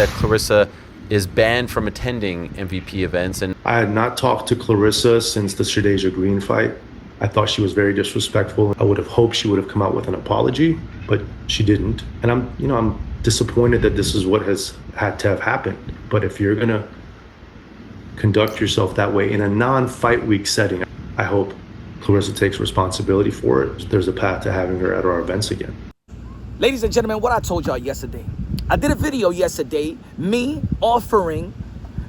that Claressa is banned from attending MVP events. And I had not talked to Claressa since the Shadeja Green fight. I thought she was very disrespectful. I would have hoped she would have come out with an apology, but she didn't. And I'm disappointed that this is what has had to have happened. But if you're gonna conduct yourself that way in a non-fight week setting, I hope Claressa takes responsibility for it. There's a path to having her at our events again. Ladies and gentlemen, what I told y'all yesterday. I did a video yesterday, me offering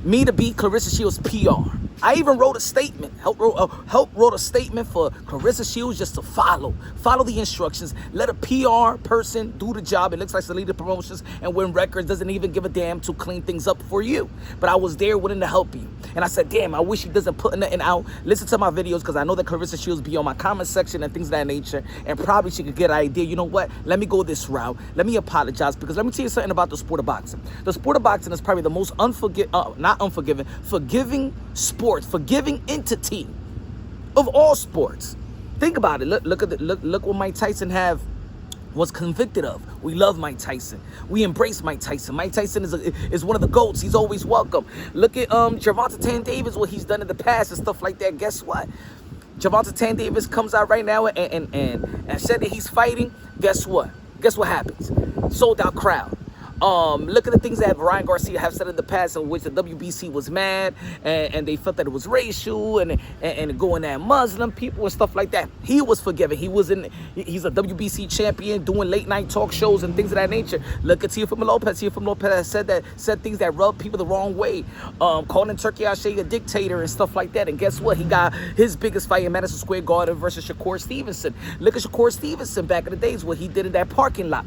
me to be Claressa Shields' PR. I even wrote a statement, help wrote a statement for Claressa Shields just to follow the instructions. Let a PR person do the job. It looks like Salida Promotions and Win Records doesn't even give a damn to clean things up for you. But I was there willing to help you. And I said, damn, I wish he doesn't put nothing out. Listen to my videos, because I know that Claressa Shields be on my comment section and things of that nature. And probably she could get an idea, you know what? Let me go this route. Let me apologize, because let me tell you something about the sport of boxing. The sport of boxing is probably the most forgiving sport, forgiving entity of all sports. Think about it. Look what Mike Tyson was convicted of. We love Mike Tyson. We embrace Mike Tyson. Mike Tyson is one of the GOATs. He's always welcome. Look at Gervonta Tan Davis, what he's done in the past and stuff like that. Guess what? Gervonta Tan Davis comes out right now and said that he's fighting. Guess what? Guess what happens? Sold out crowd. Look at the things that Ryan Garcia have said in the past, in which the WBC was mad and they felt that it was racial and going at Muslim people and stuff like that. He was forgiven. He's a WBC champion doing late night talk shows and things of that nature. Look at Teofimo Lopez. Teofimo Lopez said things that rubbed people the wrong way, calling Turkey Al-Sheikh a dictator and stuff like that. And guess what? He got his biggest fight in Madison Square Garden versus Shakur Stevenson. Look at Shakur Stevenson back in the days, what he did in that parking lot.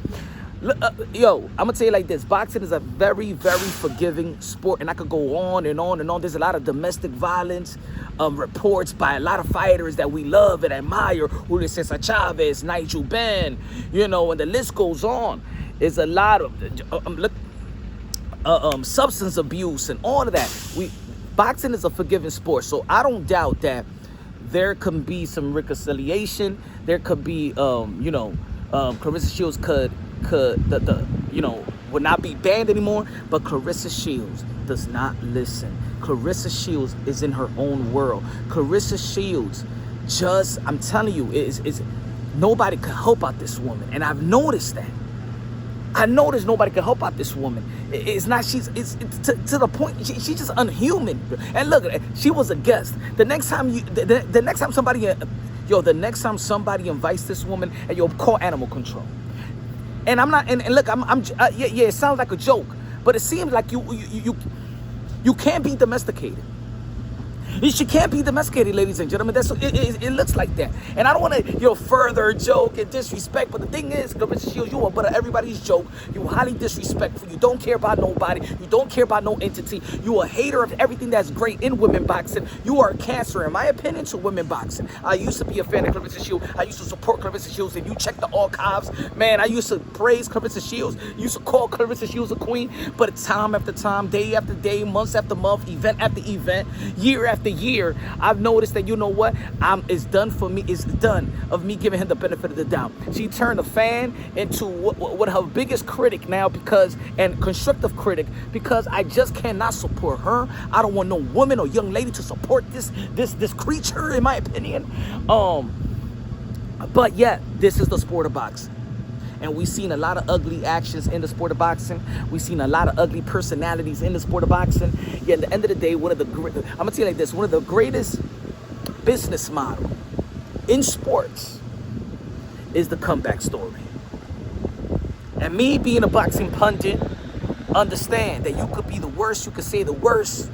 Yo, I'm gonna tell you like this. Boxing is a very, very forgiving sport, and I could go on and on and on. There's a lot of domestic violence reports by a lot of fighters that we love and admire. Julio Cesar Chavez, Nigel Benn, you know, and the list goes on. There's a lot of substance abuse and all of that. Boxing is a forgiving sport, so I don't doubt that there can be some reconciliation. There could be, Claressa Shields would not be banned anymore, but Claressa Shields does not listen. Claressa Shields is in her own world. Claressa Shields I'm telling you, is nobody can help out this woman, and I've noticed that. I noticed nobody can help out this woman. It's to the point she's just unhuman. And look, she was a guest. The next time somebody invites this woman, and you'll call animal control. And I'm not. And look, yeah. It sounds like a joke, but it seems like you can't be domesticated. She can't be domesticated, ladies and gentlemen. It looks like that. And I don't want to, further joke and disrespect. But the thing is, Claressa Shields, you are but everybody's joke. You highly disrespectful. You don't care about nobody. You don't care about no entity. You a hater of everything that's great in women boxing. You are a cancer, in my opinion, to women boxing. I used to be a fan of Claressa Shields. I used to support Claressa Shields. If you check the archives, man, I used to praise Claressa Shields. Used to call Claressa Shields a queen. But time after time, day after day, months after month, event after event, year after year, I've noticed that, you know what, it's done for me. It's done of me giving him the benefit of the doubt. She turned a fan into what her biggest critic now, and constructive critic, because I just cannot support her. I don't want no woman or young lady to support this creature, in my opinion. But yet, this is the sport of boxing. And we've seen a lot of ugly actions in the sport of boxing. We've seen a lot of ugly personalities in the sport of boxing. Yeah, at the end of the day, I'm going to tell you like this, one of the greatest business model in sports is the comeback story. And me being a boxing pundit, understand that you could be the worst, you could say the worst.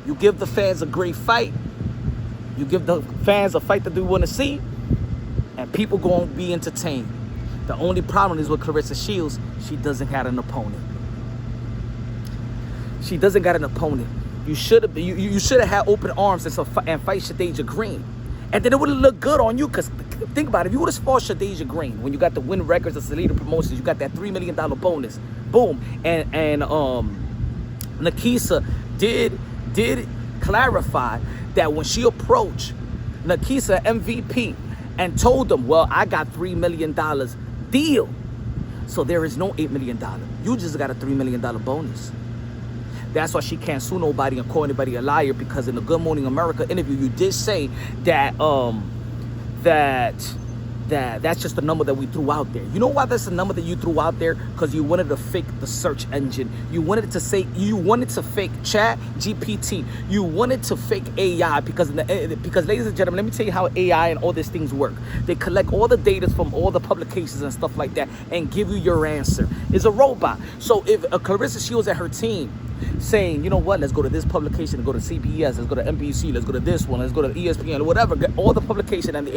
You give the fans a great fight. You give the fans a fight that they want to see. And people going to be entertained. The only problem is with Claressa Shields, she doesn't have an opponent. She doesn't got an opponent. You should have had open arms and fight Shadeja Green. And then it would have looked good on you, because think about it. If you would have fought Shadeja Green when you got the Win Records and Salida Promotions, you got that $3 million bonus. Boom. And Nakisa did clarify that when she approached Nakisa MVP, and told them, well, I got $3 million deal. So there is no $8 million. You just got a $3 million bonus. That's why she can't sue nobody and call anybody a liar, because in the Good Morning America interview, you did say that that's just the number that we threw out there. You know why that's the number that you threw out there? Because you wanted to fake the search engine. You wanted to fake Chat GPT. You wanted to fake AI because ladies and gentlemen, let me tell you how AI and all these things work. They collect all the data from all the publications and stuff like that and give you your answer. It's a robot. So if Claressa Shields and her team saying, you know what, let's go to this publication, let's go to CBS, let's go to NBC, let's go to this one, let's go to ESPN, whatever, get all the publication, and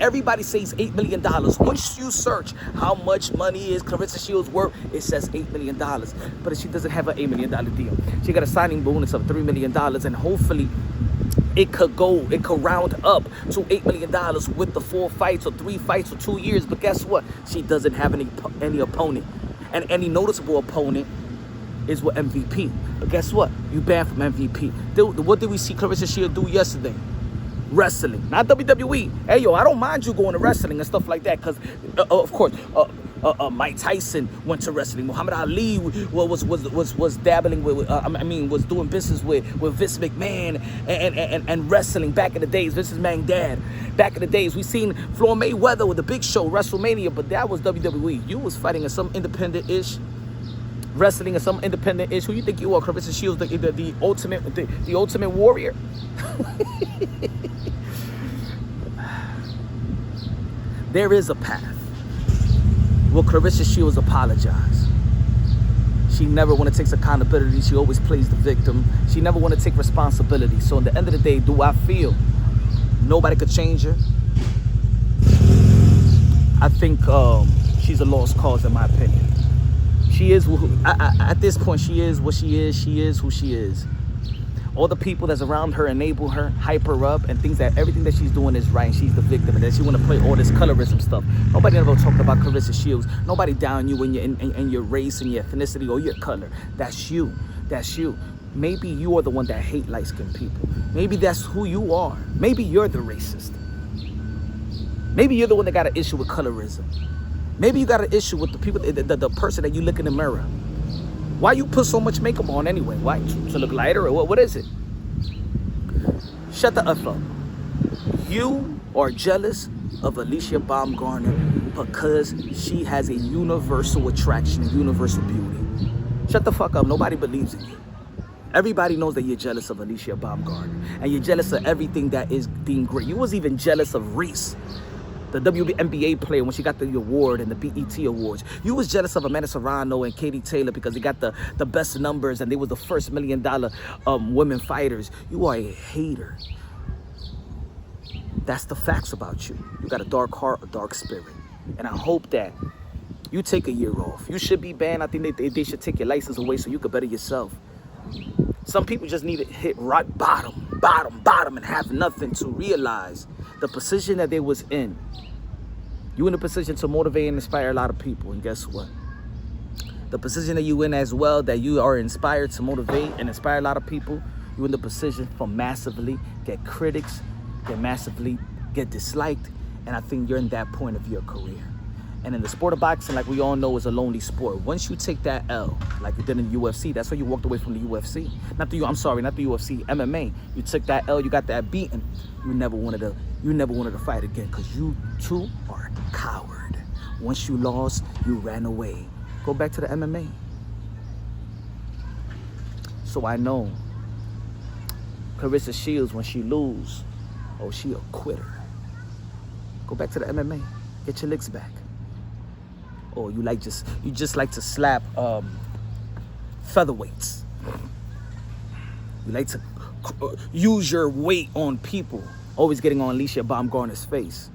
everybody says $8 million. Once you search how much money is Claressa Shields worth, it says $8 million. But she doesn't have an $8 million deal. She got a signing bonus of $3 million, and hopefully it could round up to $8 million with the 4 fights or 3 fights or 2 years. But guess what? She doesn't have any opponent, and any noticeable opponent is with MVP. But guess what? You banned from MVP. What did we see Claressa Shields do yesterday? Wrestling, not WWE. Hey, yo, I don't mind you going to wrestling and stuff like that, because of course Mike Tyson went to wrestling. Muhammad Ali was dabbling with was doing business with Vince McMahon and wrestling back in the days. Vince McMahon dad. Back in the days, we seen Floyd Mayweather with the Big Show, WrestleMania, but that was WWE. You was fighting in some independent-ish wrestling, and some independent issue. You think you are Claressa Shields, the ultimate warrior? There is a path. Will Claressa Shields apologize? She never want to take accountability. She always plays the victim. She never want to take responsibility. So at the end of the day, do I feel nobody could change her? I think she's a lost cause, in my opinion. She is, at this point, she is what she is. She is who she is. All the people that's around her enable her, hype her up, and thinks that everything that she's doing is right, and she's the victim, and that she want to play all this colorism stuff. Nobody ever talked about Claressa Shields. Nobody down you in your race and your ethnicity or your color. That's you. That's you. Maybe you are the one that hate light-skinned people. Maybe that's who you are. Maybe you're the racist. Maybe you're the one that got an issue with colorism. Maybe you got an issue with the people, the person that you look in the mirror. Why you put so much makeup on anyway? Why? To look lighter, or what is it? Shut the F up. You are jealous of Alicia Baumgartner because she has a universal attraction, a universal beauty. Shut the fuck up. Nobody believes in you. Everybody knows that you're jealous of Alicia Baumgartner, and you're jealous of everything that is deemed great. You was even jealous of Reese, the WNBA player, when she got the award and the BET Awards. You was jealous of Amanda Serrano and Katie Taylor because they got the best numbers and they was the first $1 million women fighters. You are a hater. That's the facts about you. You got a dark heart, a dark spirit. And I hope that you take a year off. You should be banned. I think they should take your license away so you could better yourself. Some people just need to hit rock bottom, and have nothing to realize the position that they was in. You in a position to motivate and inspire a lot of people, and guess what? The position that you in as well, that you are inspired to motivate and inspire a lot of people, you in the position for massively get critics, get disliked, and I think you're in that point of your career. And in the sport of boxing, like we all know, is a lonely sport. Once you take that L, like you did in the UFC, that's why you walked away from the UFC. Not the UFC, MMA. You took that L, you got that beaten. You never wanted to fight again, because you too are a coward. Once you lost, you ran away. Go back to the MMA. So I know Claressa Shields, when she lose, oh, she a quitter. Go back to the MMA. Get your licks back. Or you just like to slap featherweights. You like to use your weight on people, always getting on Alicia Baumgartner's face.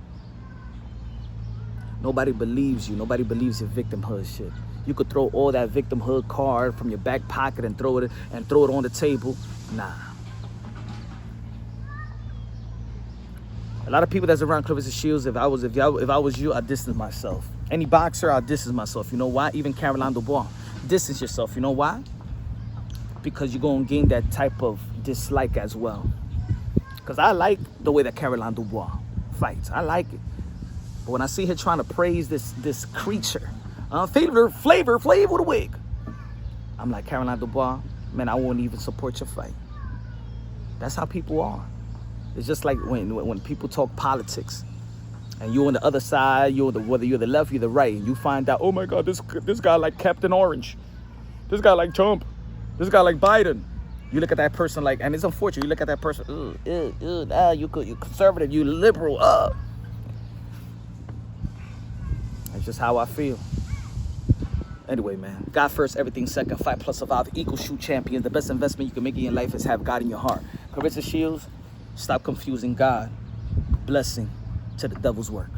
Nobody believes you. Nobody believes your victimhood shit. You could throw all that victimhood card from your back pocket and throw it on the table. Nah. A lot of people that's around Claressa Shields, if I was you, I'd distance myself. Any boxer, I'll distance myself. You know why? Even Caroline Dubois. Distance yourself. You know why? Because you're going to gain that type of dislike as well. Because I like the way that Caroline Dubois fights. I like it. But when I see her trying to praise this creature Flavor with a wig. I'm like, Caroline Dubois, man, I won't even support your fight. That's how people are. It's just like when people talk politics, and you're on the other side, whether you're the left, you're the right, and you find out, oh my God, this guy like Captain Orange, this guy like Trump, this guy like Biden. You look at that person like, and it's unfortunate, you look at that person, you're conservative, you liberal, That's just how I feel. Anyway, man, God first, everything second, fight plus survive, equal shoe champions. The best investment you can make in your life is have God in your heart. Claressa Shields, stop confusing God, blessing to the devil's work.